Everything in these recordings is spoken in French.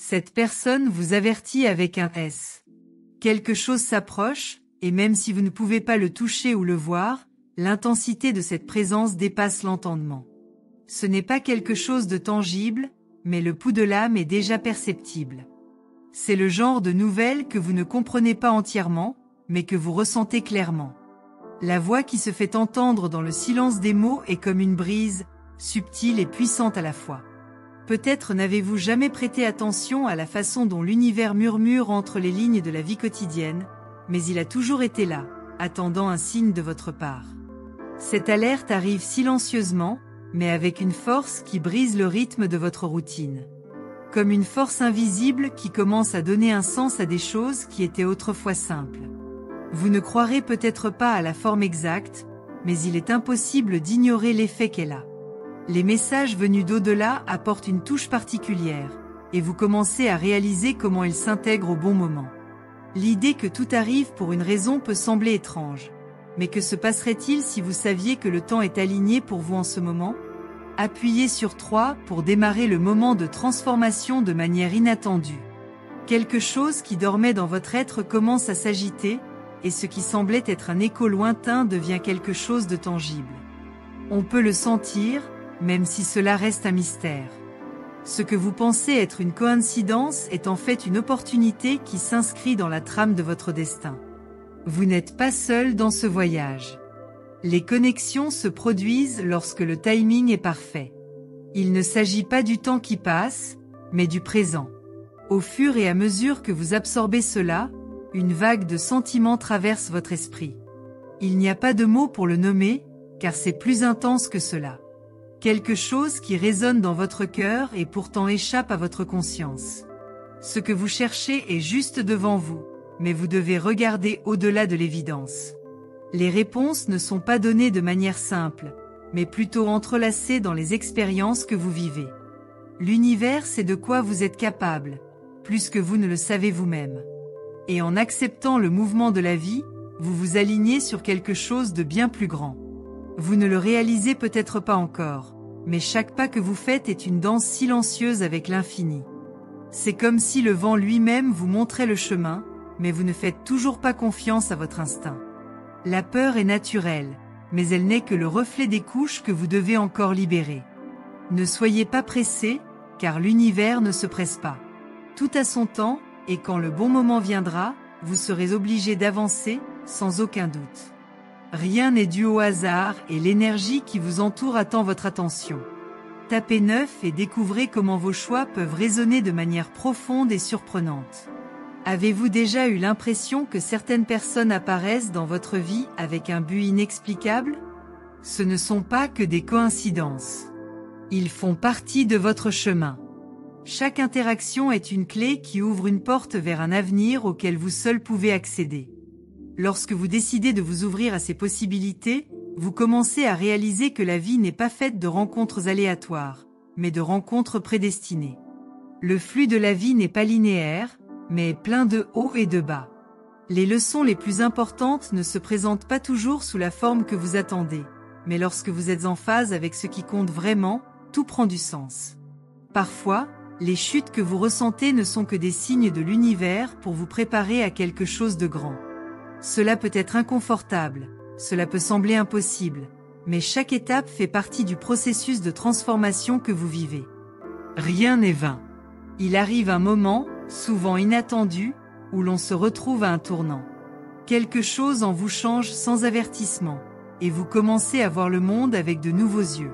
Cette personne vous avertit avec un S. Quelque chose s'approche, et même si vous ne pouvez pas le toucher ou le voir, l'intensité de cette présence dépasse l'entendement. Ce n'est pas quelque chose de tangible, mais le pouls de l'âme est déjà perceptible. C'est le genre de nouvelle que vous ne comprenez pas entièrement, mais que vous ressentez clairement. La voix qui se fait entendre dans le silence des mots est comme une brise, subtile et puissante à la fois. Peut-être n'avez-vous jamais prêté attention à la façon dont l'univers murmure entre les lignes de la vie quotidienne, mais il a toujours été là, attendant un signe de votre part. Cette alerte arrive silencieusement, mais avec une force qui brise le rythme de votre routine. Comme une force invisible qui commence à donner un sens à des choses qui étaient autrefois simples. Vous ne croirez peut-être pas à la forme exacte, mais il est impossible d'ignorer l'effet qu'elle a. Les messages venus d'au-delà apportent une touche particulière, et vous commencez à réaliser comment ils s'intègrent au bon moment. L'idée que tout arrive pour une raison peut sembler étrange. Mais que se passerait-il si vous saviez que le temps est aligné pour vous en ce moment ? Appuyez sur 3 pour démarrer le moment de transformation de manière inattendue. Quelque chose qui dormait dans votre être commence à s'agiter, et ce qui semblait être un écho lointain devient quelque chose de tangible. On peut le sentir, même si cela reste un mystère. Ce que vous pensez être une coïncidence est en fait une opportunité qui s'inscrit dans la trame de votre destin. Vous n'êtes pas seul dans ce voyage. Les connexions se produisent lorsque le timing est parfait. Il ne s'agit pas du temps qui passe, mais du présent. Au fur et à mesure que vous absorbez cela, une vague de sentiments traverse votre esprit. Il n'y a pas de mots pour le nommer, car c'est plus intense que cela. Quelque chose qui résonne dans votre cœur et pourtant échappe à votre conscience. Ce que vous cherchez est juste devant vous, mais vous devez regarder au-delà de l'évidence. Les réponses ne sont pas données de manière simple, mais plutôt entrelacées dans les expériences que vous vivez. L'univers sait de quoi vous êtes capable, plus que vous ne le savez vous-même. Et en acceptant le mouvement de la vie, vous vous alignez sur quelque chose de bien plus grand. Vous ne le réalisez peut-être pas encore, mais chaque pas que vous faites est une danse silencieuse avec l'infini. C'est comme si le vent lui-même vous montrait le chemin, mais vous ne faites toujours pas confiance à votre instinct. La peur est naturelle, mais elle n'est que le reflet des couches que vous devez encore libérer. Ne soyez pas pressé, car l'univers ne se presse pas. Tout a son temps, et quand le bon moment viendra, vous serez obligé d'avancer, sans aucun doute. Rien n'est dû au hasard et l'énergie qui vous entoure attend votre attention. Tapez 9 et découvrez comment vos choix peuvent résonner de manière profonde et surprenante. Avez-vous déjà eu l'impression que certaines personnes apparaissent dans votre vie avec un but inexplicable ? Ce ne sont pas que des coïncidences. Ils font partie de votre chemin. Chaque interaction est une clé qui ouvre une porte vers un avenir auquel vous seul pouvez accéder. Lorsque vous décidez de vous ouvrir à ces possibilités, vous commencez à réaliser que la vie n'est pas faite de rencontres aléatoires, mais de rencontres prédestinées. Le flux de la vie n'est pas linéaire, mais plein de hauts et de bas. Les leçons les plus importantes ne se présentent pas toujours sous la forme que vous attendez, mais lorsque vous êtes en phase avec ce qui compte vraiment, tout prend du sens. Parfois, les chutes que vous ressentez ne sont que des signes de l'univers pour vous préparer à quelque chose de grand. Cela peut être inconfortable, cela peut sembler impossible, mais chaque étape fait partie du processus de transformation que vous vivez. Rien n'est vain. Il arrive un moment, souvent inattendu, où l'on se retrouve à un tournant. Quelque chose en vous change sans avertissement, et vous commencez à voir le monde avec de nouveaux yeux.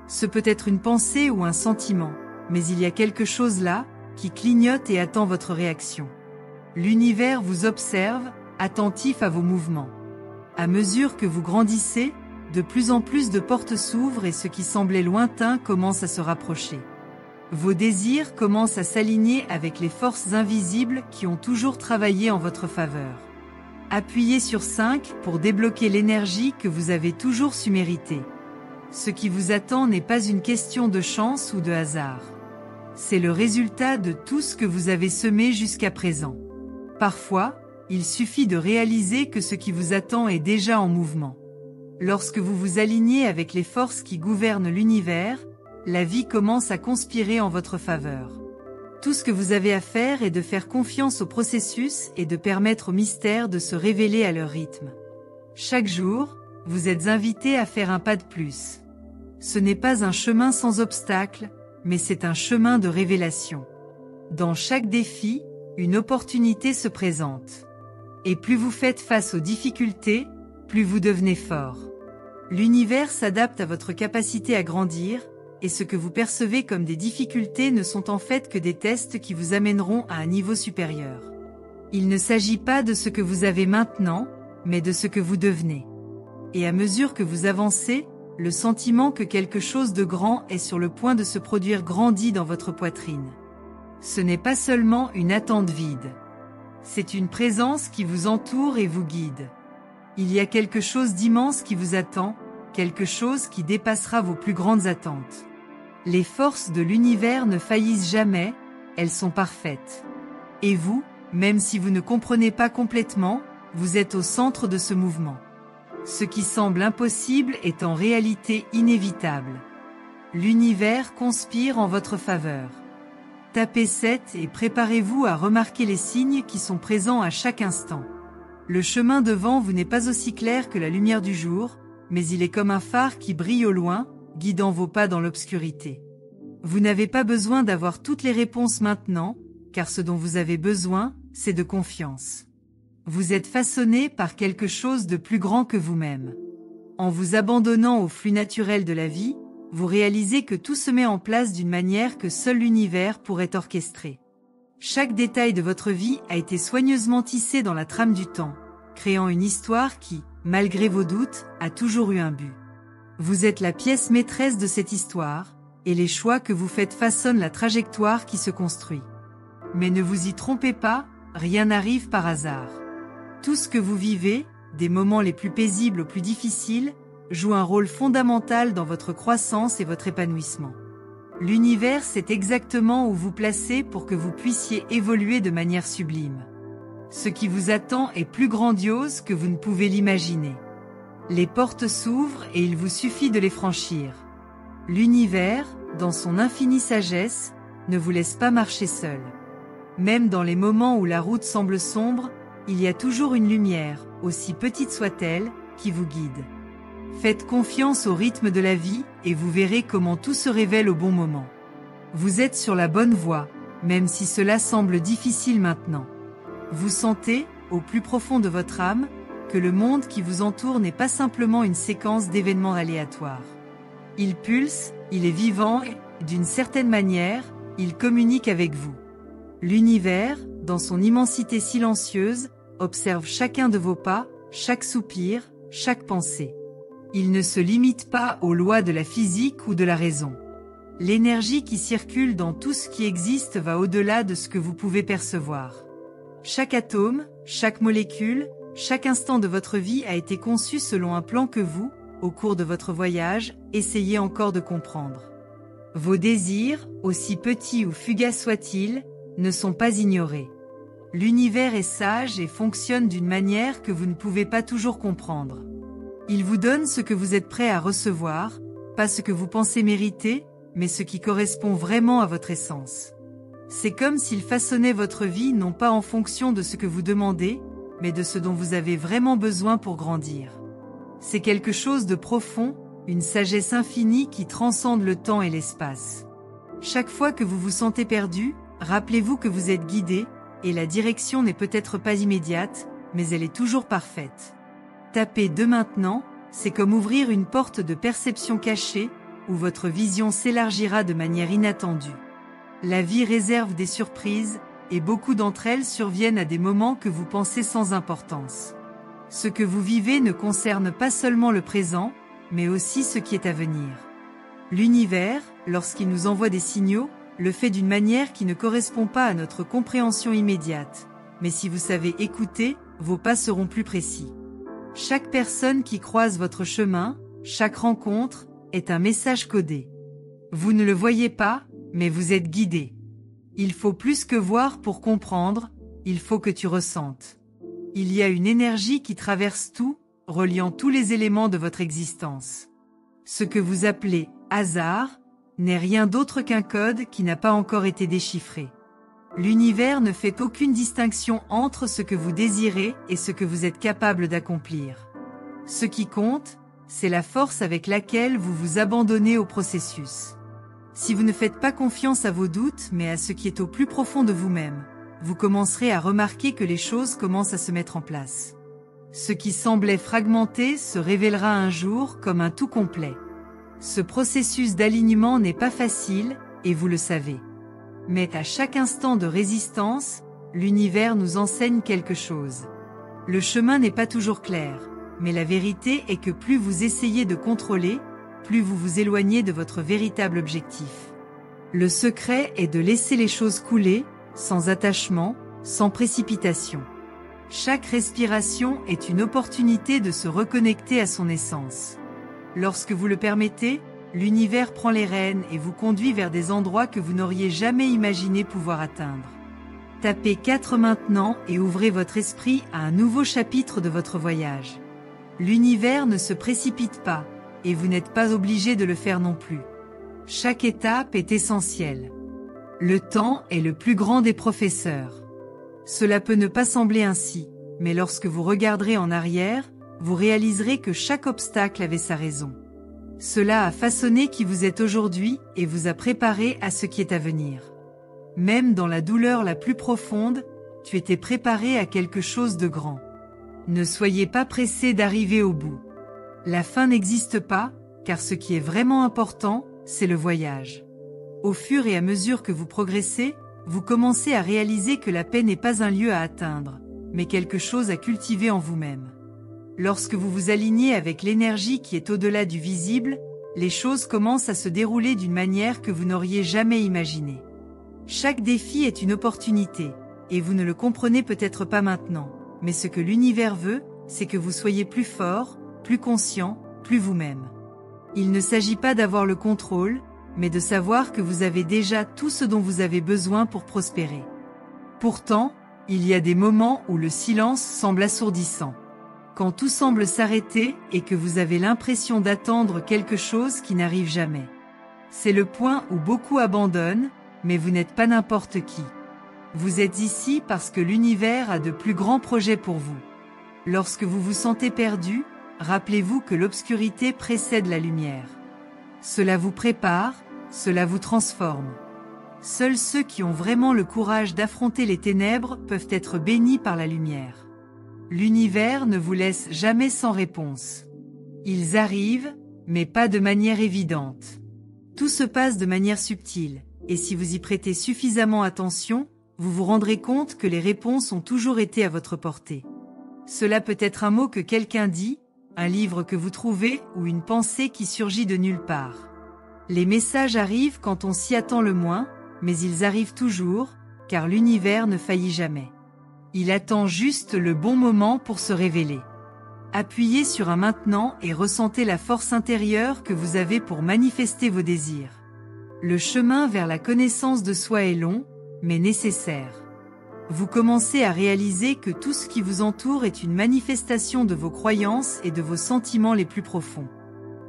Ce peut être une pensée ou un sentiment, mais il y a quelque chose là, qui clignote et attend votre réaction. L'univers vous observe, attentif à vos mouvements. À mesure que vous grandissez, de plus en plus de portes s'ouvrent et ce qui semblait lointain commence à se rapprocher. Vos désirs commencent à s'aligner avec les forces invisibles qui ont toujours travaillé en votre faveur. Appuyez sur 5 pour débloquer l'énergie que vous avez toujours su mériter. Ce qui vous attend n'est pas une question de chance ou de hasard. C'est le résultat de tout ce que vous avez semé jusqu'à présent. Parfois, il suffit de réaliser que ce qui vous attend est déjà en mouvement. Lorsque vous vous alignez avec les forces qui gouvernent l'univers, la vie commence à conspirer en votre faveur. Tout ce que vous avez à faire est de faire confiance au processus et de permettre aux mystères de se révéler à leur rythme. Chaque jour, vous êtes invité à faire un pas de plus. Ce n'est pas un chemin sans obstacles, mais c'est un chemin de révélation. Dans chaque défi, une opportunité se présente. Et plus vous faites face aux difficultés, plus vous devenez fort. L'univers s'adapte à votre capacité à grandir, et ce que vous percevez comme des difficultés ne sont en fait que des tests qui vous amèneront à un niveau supérieur. Il ne s'agit pas de ce que vous avez maintenant, mais de ce que vous devenez. Et à mesure que vous avancez, le sentiment que quelque chose de grand est sur le point de se produire grandit dans votre poitrine. Ce n'est pas seulement une attente vide. C'est une présence qui vous entoure et vous guide. Il y a quelque chose d'immense qui vous attend, quelque chose qui dépassera vos plus grandes attentes. Les forces de l'univers ne faillissent jamais, elles sont parfaites. Et vous, même si vous ne comprenez pas complètement, vous êtes au centre de ce mouvement. Ce qui semble impossible est en réalité inévitable. L'univers conspire en votre faveur. Tapez 7 et préparez-vous à remarquer les signes qui sont présents à chaque instant. Le chemin devant vous n'est pas aussi clair que la lumière du jour, mais il est comme un phare qui brille au loin, guidant vos pas dans l'obscurité. Vous n'avez pas besoin d'avoir toutes les réponses maintenant, car ce dont vous avez besoin, c'est de confiance. Vous êtes façonné par quelque chose de plus grand que vous-même. En vous abandonnant au flux naturel de la vie, vous réalisez que tout se met en place d'une manière que seul l'univers pourrait orchestrer. Chaque détail de votre vie a été soigneusement tissé dans la trame du temps, créant une histoire qui, malgré vos doutes, a toujours eu un but. Vous êtes la pièce maîtresse de cette histoire, et les choix que vous faites façonnent la trajectoire qui se construit. Mais ne vous y trompez pas, rien n'arrive par hasard. Tout ce que vous vivez, des moments les plus paisibles aux plus difficiles, joue un rôle fondamental dans votre croissance et votre épanouissement. L'univers sait exactement où vous placer pour que vous puissiez évoluer de manière sublime. Ce qui vous attend est plus grandiose que vous ne pouvez l'imaginer. Les portes s'ouvrent et il vous suffit de les franchir. L'univers, dans son infinie sagesse, ne vous laisse pas marcher seul. Même dans les moments où la route semble sombre, il y a toujours une lumière, aussi petite soit-elle, qui vous guide. Faites confiance au rythme de la vie et vous verrez comment tout se révèle au bon moment. Vous êtes sur la bonne voie, même si cela semble difficile maintenant. Vous sentez, au plus profond de votre âme, que le monde qui vous entoure n'est pas simplement une séquence d'événements aléatoires. Il pulse, il est vivant et, d'une certaine manière, il communique avec vous. L'univers, dans son immensité silencieuse, observe chacun de vos pas, chaque soupir, chaque pensée. Il ne se limite pas aux lois de la physique ou de la raison. L'énergie qui circule dans tout ce qui existe va au-delà de ce que vous pouvez percevoir. Chaque atome, chaque molécule, chaque instant de votre vie a été conçu selon un plan que vous, au cours de votre voyage, essayez encore de comprendre. Vos désirs, aussi petits ou fugaces soient-ils, ne sont pas ignorés. L'univers est sage et fonctionne d'une manière que vous ne pouvez pas toujours comprendre. Il vous donne ce que vous êtes prêt à recevoir, pas ce que vous pensez mériter, mais ce qui correspond vraiment à votre essence. C'est comme s'il façonnait votre vie non pas en fonction de ce que vous demandez, mais de ce dont vous avez vraiment besoin pour grandir. C'est quelque chose de profond, une sagesse infinie qui transcende le temps et l'espace. Chaque fois que vous vous sentez perdu, rappelez-vous que vous êtes guidé, et la direction n'est peut-être pas immédiate, mais elle est toujours parfaite. Taper de maintenant, c'est comme ouvrir une porte de perception cachée, où votre vision s'élargira de manière inattendue. La vie réserve des surprises, et beaucoup d'entre elles surviennent à des moments que vous pensez sans importance. Ce que vous vivez ne concerne pas seulement le présent, mais aussi ce qui est à venir. L'univers, lorsqu'il nous envoie des signaux, le fait d'une manière qui ne correspond pas à notre compréhension immédiate. Mais si vous savez écouter, vos pas seront plus précis. Chaque personne qui croise votre chemin, chaque rencontre, est un message codé. Vous ne le voyez pas, mais vous êtes guidé. Il faut plus que voir pour comprendre, il faut que tu ressentes. Il y a une énergie qui traverse tout, reliant tous les éléments de votre existence. Ce que vous appelez « hasard » n'est rien d'autre qu'un code qui n'a pas encore été déchiffré. L'univers ne fait aucune distinction entre ce que vous désirez et ce que vous êtes capable d'accomplir. Ce qui compte, c'est la force avec laquelle vous vous abandonnez au processus. Si vous ne faites pas confiance à vos doutes mais à ce qui est au plus profond de vous-même, vous commencerez à remarquer que les choses commencent à se mettre en place. Ce qui semblait fragmenté se révélera un jour comme un tout complet. Ce processus d'alignement n'est pas facile, et vous le savez. Mais à chaque instant de résistance, l'univers nous enseigne quelque chose. Le chemin n'est pas toujours clair, mais la vérité est que plus vous essayez de contrôler, plus vous vous éloignez de votre véritable objectif. Le secret est de laisser les choses couler, sans attachement, sans précipitation. Chaque respiration est une opportunité de se reconnecter à son essence. Lorsque vous le permettez, l'univers prend les rênes et vous conduit vers des endroits que vous n'auriez jamais imaginé pouvoir atteindre. Tapez 4 maintenant et ouvrez votre esprit à un nouveau chapitre de votre voyage. L'univers ne se précipite pas, et vous n'êtes pas obligé de le faire non plus. Chaque étape est essentielle. Le temps est le plus grand des professeurs. Cela peut ne pas sembler ainsi, mais lorsque vous regarderez en arrière, vous réaliserez que chaque obstacle avait sa raison. Cela a façonné qui vous êtes aujourd'hui et vous a préparé à ce qui est à venir. Même dans la douleur la plus profonde, tu étais préparé à quelque chose de grand. Ne soyez pas pressé d'arriver au bout. La fin n'existe pas, car ce qui est vraiment important, c'est le voyage. Au fur et à mesure que vous progressez, vous commencez à réaliser que la paix n'est pas un lieu à atteindre, mais quelque chose à cultiver en vous-même. Lorsque vous vous alignez avec l'énergie qui est au-delà du visible, les choses commencent à se dérouler d'une manière que vous n'auriez jamais imaginée. Chaque défi est une opportunité, et vous ne le comprenez peut-être pas maintenant, mais ce que l'univers veut, c'est que vous soyez plus fort, plus conscient, plus vous-même. Il ne s'agit pas d'avoir le contrôle, mais de savoir que vous avez déjà tout ce dont vous avez besoin pour prospérer. Pourtant, il y a des moments où le silence semble assourdissant. Quand tout semble s'arrêter et que vous avez l'impression d'attendre quelque chose qui n'arrive jamais. C'est le point où beaucoup abandonnent, mais vous n'êtes pas n'importe qui. Vous êtes ici parce que l'univers a de plus grands projets pour vous. Lorsque vous vous sentez perdu, rappelez-vous que l'obscurité précède la lumière. Cela vous prépare, cela vous transforme. Seuls ceux qui ont vraiment le courage d'affronter les ténèbres peuvent être bénis par la lumière. L'univers ne vous laisse jamais sans réponse. Ils arrivent, mais pas de manière évidente. Tout se passe de manière subtile, et si vous y prêtez suffisamment attention, vous vous rendrez compte que les réponses ont toujours été à votre portée. Cela peut être un mot que quelqu'un dit, un livre que vous trouvez ou une pensée qui surgit de nulle part. Les messages arrivent quand on s'y attend le moins, mais ils arrivent toujours, car l'univers ne faillit jamais. Il attend juste le bon moment pour se révéler. Appuyez sur un maintenant et ressentez la force intérieure que vous avez pour manifester vos désirs. Le chemin vers la connaissance de soi est long, mais nécessaire. Vous commencez à réaliser que tout ce qui vous entoure est une manifestation de vos croyances et de vos sentiments les plus profonds.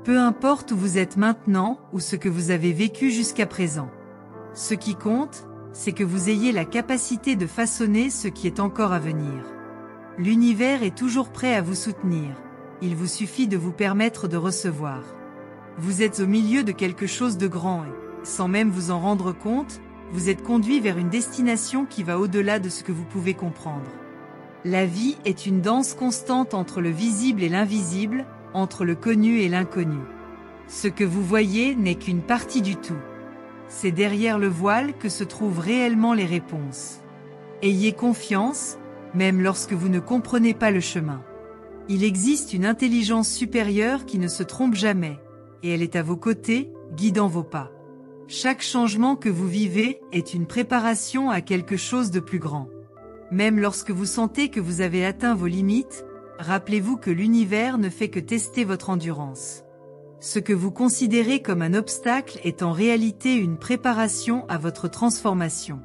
Peu importe où vous êtes maintenant ou ce que vous avez vécu jusqu'à présent. Ce qui compte, c'est que vous ayez la capacité de façonner ce qui est encore à venir. L'univers est toujours prêt à vous soutenir. Il vous suffit de vous permettre de recevoir. Vous êtes au milieu de quelque chose de grand et, sans même vous en rendre compte, vous êtes conduit vers une destination qui va au-delà de ce que vous pouvez comprendre. La vie est une danse constante entre le visible et l'invisible, entre le connu et l'inconnu. Ce que vous voyez n'est qu'une partie du tout. C'est derrière le voile que se trouvent réellement les réponses. Ayez confiance, même lorsque vous ne comprenez pas le chemin. Il existe une intelligence supérieure qui ne se trompe jamais, et elle est à vos côtés, guidant vos pas. Chaque changement que vous vivez est une préparation à quelque chose de plus grand. Même lorsque vous sentez que vous avez atteint vos limites, rappelez-vous que l'univers ne fait que tester votre endurance. Ce que vous considérez comme un obstacle est en réalité une préparation à votre transformation.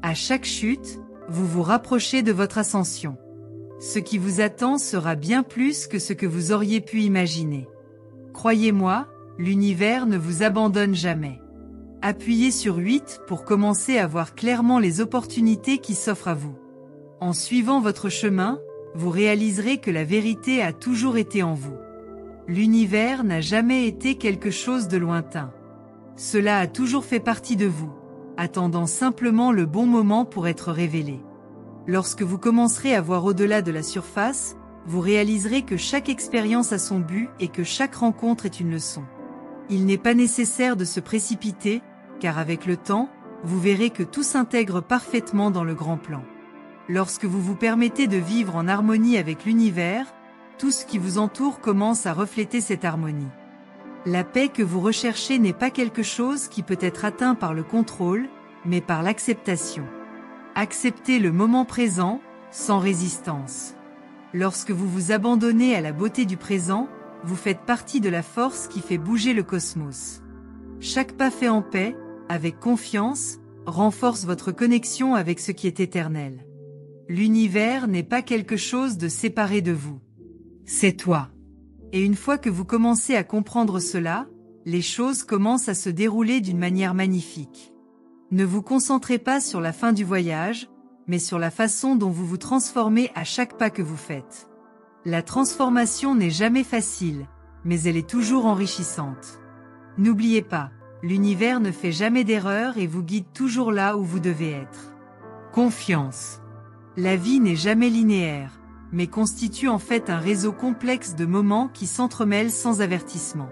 À chaque chute, vous vous rapprochez de votre ascension. Ce qui vous attend sera bien plus que ce que vous auriez pu imaginer. Croyez-moi, l'univers ne vous abandonne jamais. Appuyez sur 8 pour commencer à voir clairement les opportunités qui s'offrent à vous. En suivant votre chemin, vous réaliserez que la vérité a toujours été en vous. L'univers n'a jamais été quelque chose de lointain. Cela a toujours fait partie de vous, attendant simplement le bon moment pour être révélé. Lorsque vous commencerez à voir au-delà de la surface, vous réaliserez que chaque expérience a son but et que chaque rencontre est une leçon. Il n'est pas nécessaire de se précipiter, car avec le temps, vous verrez que tout s'intègre parfaitement dans le grand plan. Lorsque vous vous permettez de vivre en harmonie avec l'univers, tout ce qui vous entoure commence à refléter cette harmonie. La paix que vous recherchez n'est pas quelque chose qui peut être atteint par le contrôle, mais par l'acceptation. Acceptez le moment présent, sans résistance. Lorsque vous vous abandonnez à la beauté du présent, vous faites partie de la force qui fait bouger le cosmos. Chaque pas fait en paix, avec confiance, renforce votre connexion avec ce qui est éternel. L'univers n'est pas quelque chose de séparé de vous. C'est toi. Et une fois que vous commencez à comprendre cela, les choses commencent à se dérouler d'une manière magnifique. Ne vous concentrez pas sur la fin du voyage, mais sur la façon dont vous vous transformez à chaque pas que vous faites. La transformation n'est jamais facile, mais elle est toujours enrichissante. N'oubliez pas, l'univers ne fait jamais d'erreur et vous guide toujours là où vous devez être. Confiance. La vie n'est jamais linéaire, mais constitue en fait un réseau complexe de moments qui s'entremêlent sans avertissement.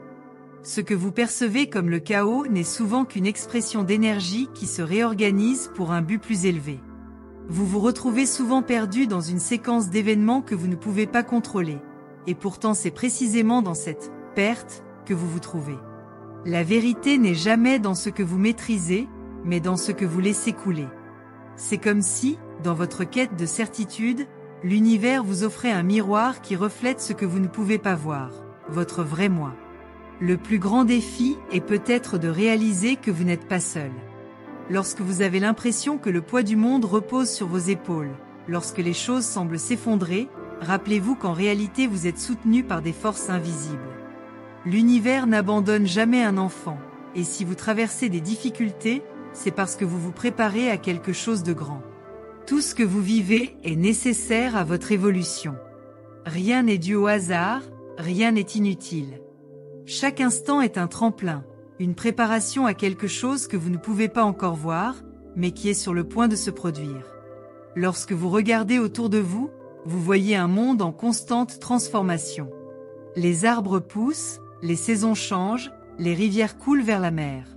Ce que vous percevez comme le chaos n'est souvent qu'une expression d'énergie qui se réorganise pour un but plus élevé. Vous vous retrouvez souvent perdu dans une séquence d'événements que vous ne pouvez pas contrôler, et pourtant c'est précisément dans cette perte que vous vous trouvez. La vérité n'est jamais dans ce que vous maîtrisez, mais dans ce que vous laissez couler. C'est comme si, dans votre quête de certitude, l'univers vous offrait un miroir qui reflète ce que vous ne pouvez pas voir, votre vrai moi. Le plus grand défi est peut-être de réaliser que vous n'êtes pas seul. Lorsque vous avez l'impression que le poids du monde repose sur vos épaules, lorsque les choses semblent s'effondrer, rappelez-vous qu'en réalité vous êtes soutenu par des forces invisibles. L'univers n'abandonne jamais un enfant, et si vous traversez des difficultés, c'est parce que vous vous préparez à quelque chose de grand. Tout ce que vous vivez est nécessaire à votre évolution. Rien n'est dû au hasard, rien n'est inutile. Chaque instant est un tremplin, une préparation à quelque chose que vous ne pouvez pas encore voir, mais qui est sur le point de se produire. Lorsque vous regardez autour de vous, vous voyez un monde en constante transformation. Les arbres poussent, les saisons changent, les rivières coulent vers la mer.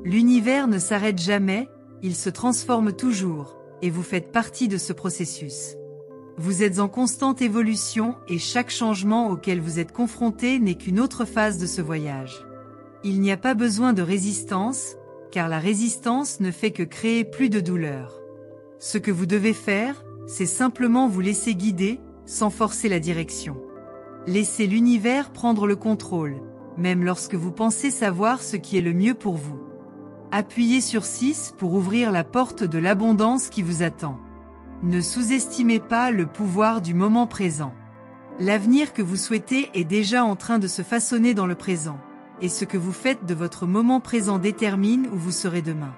L'univers ne s'arrête jamais, il se transforme toujours, et vous faites partie de ce processus. Vous êtes en constante évolution et chaque changement auquel vous êtes confronté n'est qu'une autre phase de ce voyage. Il n'y a pas besoin de résistance, car la résistance ne fait que créer plus de douleur. Ce que vous devez faire, c'est simplement vous laisser guider, sans forcer la direction. Laissez l'univers prendre le contrôle, même lorsque vous pensez savoir ce qui est le mieux pour vous. Appuyez sur 6 pour ouvrir la porte de l'abondance qui vous attend. Ne sous-estimez pas le pouvoir du moment présent. L'avenir que vous souhaitez est déjà en train de se façonner dans le présent, et ce que vous faites de votre moment présent détermine où vous serez demain.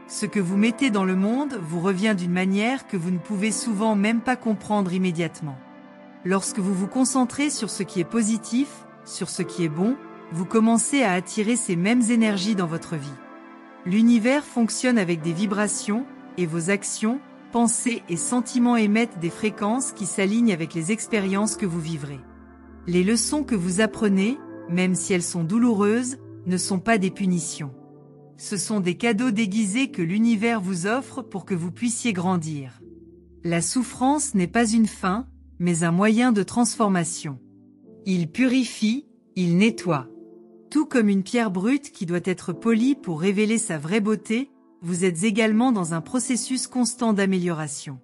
Ce que vous mettez dans le monde vous revient d'une manière que vous ne pouvez souvent même pas comprendre immédiatement. Lorsque vous vous concentrez sur ce qui est positif, sur ce qui est bon, vous commencez à attirer ces mêmes énergies dans votre vie. L'univers fonctionne avec des vibrations, et vos actions, pensées et sentiments émettent des fréquences qui s'alignent avec les expériences que vous vivrez. Les leçons que vous apprenez, même si elles sont douloureuses, ne sont pas des punitions. Ce sont des cadeaux déguisés que l'univers vous offre pour que vous puissiez grandir. La souffrance n'est pas une fin, mais un moyen de transformation. Il purifie, il nettoie. Tout comme une pierre brute qui doit être polie pour révéler sa vraie beauté, vous êtes également dans un processus constant d'amélioration.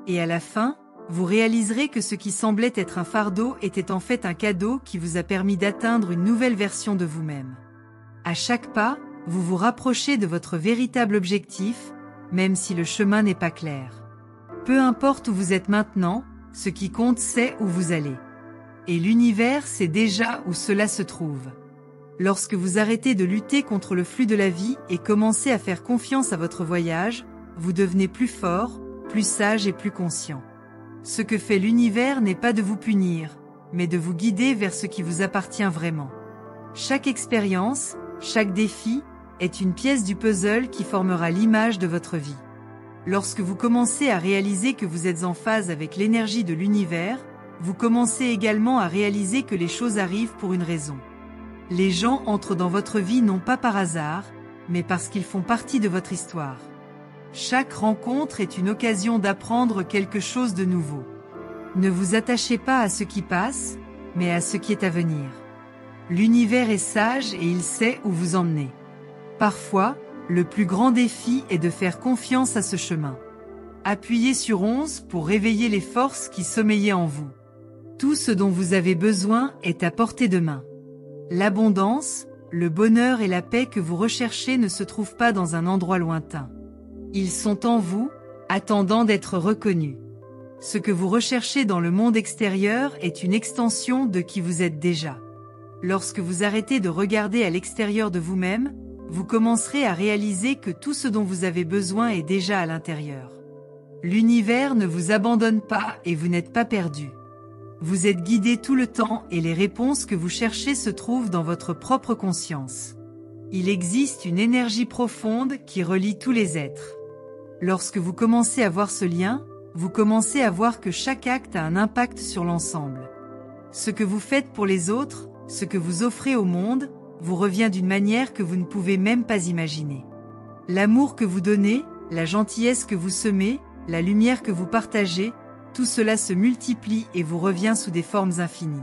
Et à la fin, vous réaliserez que ce qui semblait être un fardeau était en fait un cadeau qui vous a permis d'atteindre une nouvelle version de vous-même. À chaque pas, vous vous rapprochez de votre véritable objectif, même si le chemin n'est pas clair. Peu importe où vous êtes maintenant, ce qui compte c'est où vous allez. Et l'univers sait déjà où cela se trouve. Lorsque vous arrêtez de lutter contre le flux de la vie et commencez à faire confiance à votre voyage, vous devenez plus fort, plus sage et plus conscient. Ce que fait l'univers n'est pas de vous punir, mais de vous guider vers ce qui vous appartient vraiment. Chaque expérience, chaque défi, est une pièce du puzzle qui formera l'image de votre vie. Lorsque vous commencez à réaliser que vous êtes en phase avec l'énergie de l'univers, vous commencez également à réaliser que les choses arrivent pour une raison. Les gens entrent dans votre vie non pas par hasard, mais parce qu'ils font partie de votre histoire. Chaque rencontre est une occasion d'apprendre quelque chose de nouveau. Ne vous attachez pas à ce qui passe, mais à ce qui est à venir. L'univers est sage et il sait où vous emmener. Parfois, le plus grand défi est de faire confiance à ce chemin. Appuyez sur 11 pour réveiller les forces qui sommeillaient en vous. Tout ce dont vous avez besoin est à portée de main. L'abondance, le bonheur et la paix que vous recherchez ne se trouvent pas dans un endroit lointain. Ils sont en vous, attendant d'être reconnus. Ce que vous recherchez dans le monde extérieur est une extension de qui vous êtes déjà. Lorsque vous arrêtez de regarder à l'extérieur de vous-même, vous commencerez à réaliser que tout ce dont vous avez besoin est déjà à l'intérieur. L'univers ne vous abandonne pas et vous n'êtes pas perdu. Vous êtes guidé tout le temps et les réponses que vous cherchez se trouvent dans votre propre conscience. Il existe une énergie profonde qui relie tous les êtres. Lorsque vous commencez à voir ce lien, vous commencez à voir que chaque acte a un impact sur l'ensemble. Ce que vous faites pour les autres, ce que vous offrez au monde, vous revient d'une manière que vous ne pouvez même pas imaginer. L'amour que vous donnez, la gentillesse que vous semez, la lumière que vous partagez, tout cela se multiplie et vous revient sous des formes infinies.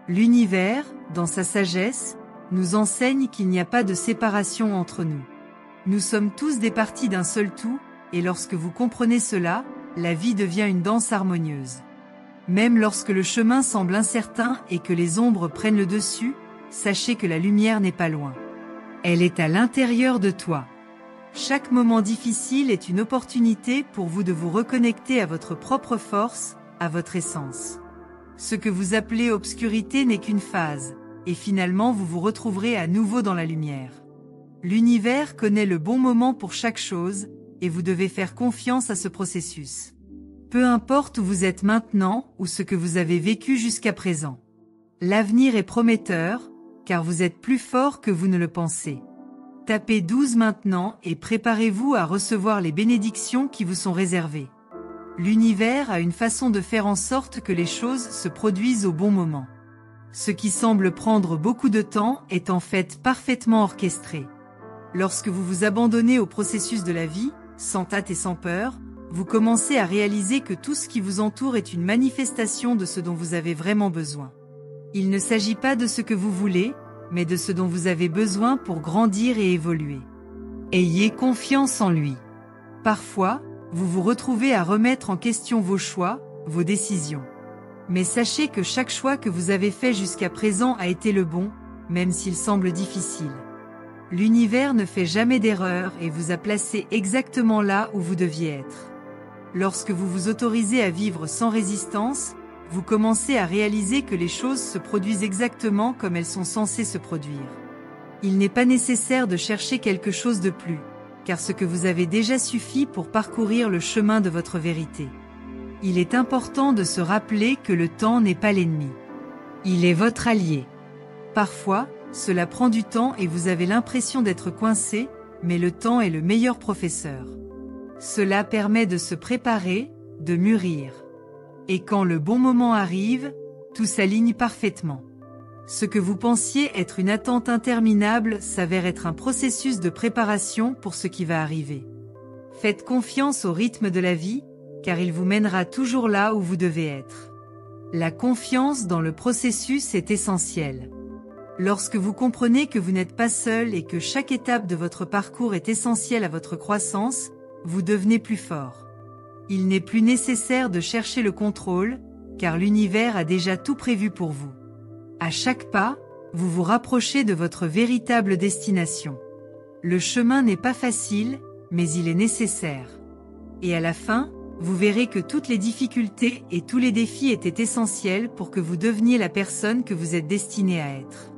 L'univers, dans sa sagesse, nous enseigne qu'il n'y a pas de séparation entre nous. Nous sommes tous des parties d'un seul tout, et lorsque vous comprenez cela, la vie devient une danse harmonieuse. Même lorsque le chemin semble incertain et que les ombres prennent le dessus, sachez que la lumière n'est pas loin. Elle est à l'intérieur de toi. Chaque moment difficile est une opportunité pour vous de vous reconnecter à votre propre force, à votre essence. Ce que vous appelez obscurité n'est qu'une phase, et finalement vous vous retrouverez à nouveau dans la lumière. L'univers connaît le bon moment pour chaque chose, et vous devez faire confiance à ce processus. Peu importe où vous êtes maintenant ou ce que vous avez vécu jusqu'à présent. L'avenir est prometteur, car vous êtes plus fort que vous ne le pensez. Tapez 12 maintenant et préparez-vous à recevoir les bénédictions qui vous sont réservées. L'univers a une façon de faire en sorte que les choses se produisent au bon moment. Ce qui semble prendre beaucoup de temps est en fait parfaitement orchestré. Lorsque vous vous abandonnez au processus de la vie, sans hâte et sans peur, vous commencez à réaliser que tout ce qui vous entoure est une manifestation de ce dont vous avez vraiment besoin. Il ne s'agit pas de ce que vous voulez, mais de ce dont vous avez besoin pour grandir et évoluer. Ayez confiance en lui. Parfois, vous vous retrouvez à remettre en question vos choix, vos décisions. Mais sachez que chaque choix que vous avez fait jusqu'à présent a été le bon, même s'il semble difficile. L'univers ne fait jamais d'erreur et vous a placé exactement là où vous deviez être. Lorsque vous vous autorisez à vivre sans résistance, vous commencez à réaliser que les choses se produisent exactement comme elles sont censées se produire. Il n'est pas nécessaire de chercher quelque chose de plus, car ce que vous avez déjà suffit pour parcourir le chemin de votre vérité. Il est important de se rappeler que le temps n'est pas l'ennemi. Il est votre allié. Parfois, cela prend du temps et vous avez l'impression d'être coincé, mais le temps est le meilleur professeur. Cela permet de se préparer, de mûrir. Et quand le bon moment arrive, tout s'aligne parfaitement. Ce que vous pensiez être une attente interminable s'avère être un processus de préparation pour ce qui va arriver. Faites confiance au rythme de la vie, car il vous mènera toujours là où vous devez être. La confiance dans le processus est essentielle. Lorsque vous comprenez que vous n'êtes pas seul et que chaque étape de votre parcours est essentielle à votre croissance, vous devenez plus fort. Il n'est plus nécessaire de chercher le contrôle, car l'univers a déjà tout prévu pour vous. À chaque pas, vous vous rapprochez de votre véritable destination. Le chemin n'est pas facile, mais il est nécessaire. Et à la fin, vous verrez que toutes les difficultés et tous les défis étaient essentiels pour que vous deveniez la personne que vous êtes destiné à être.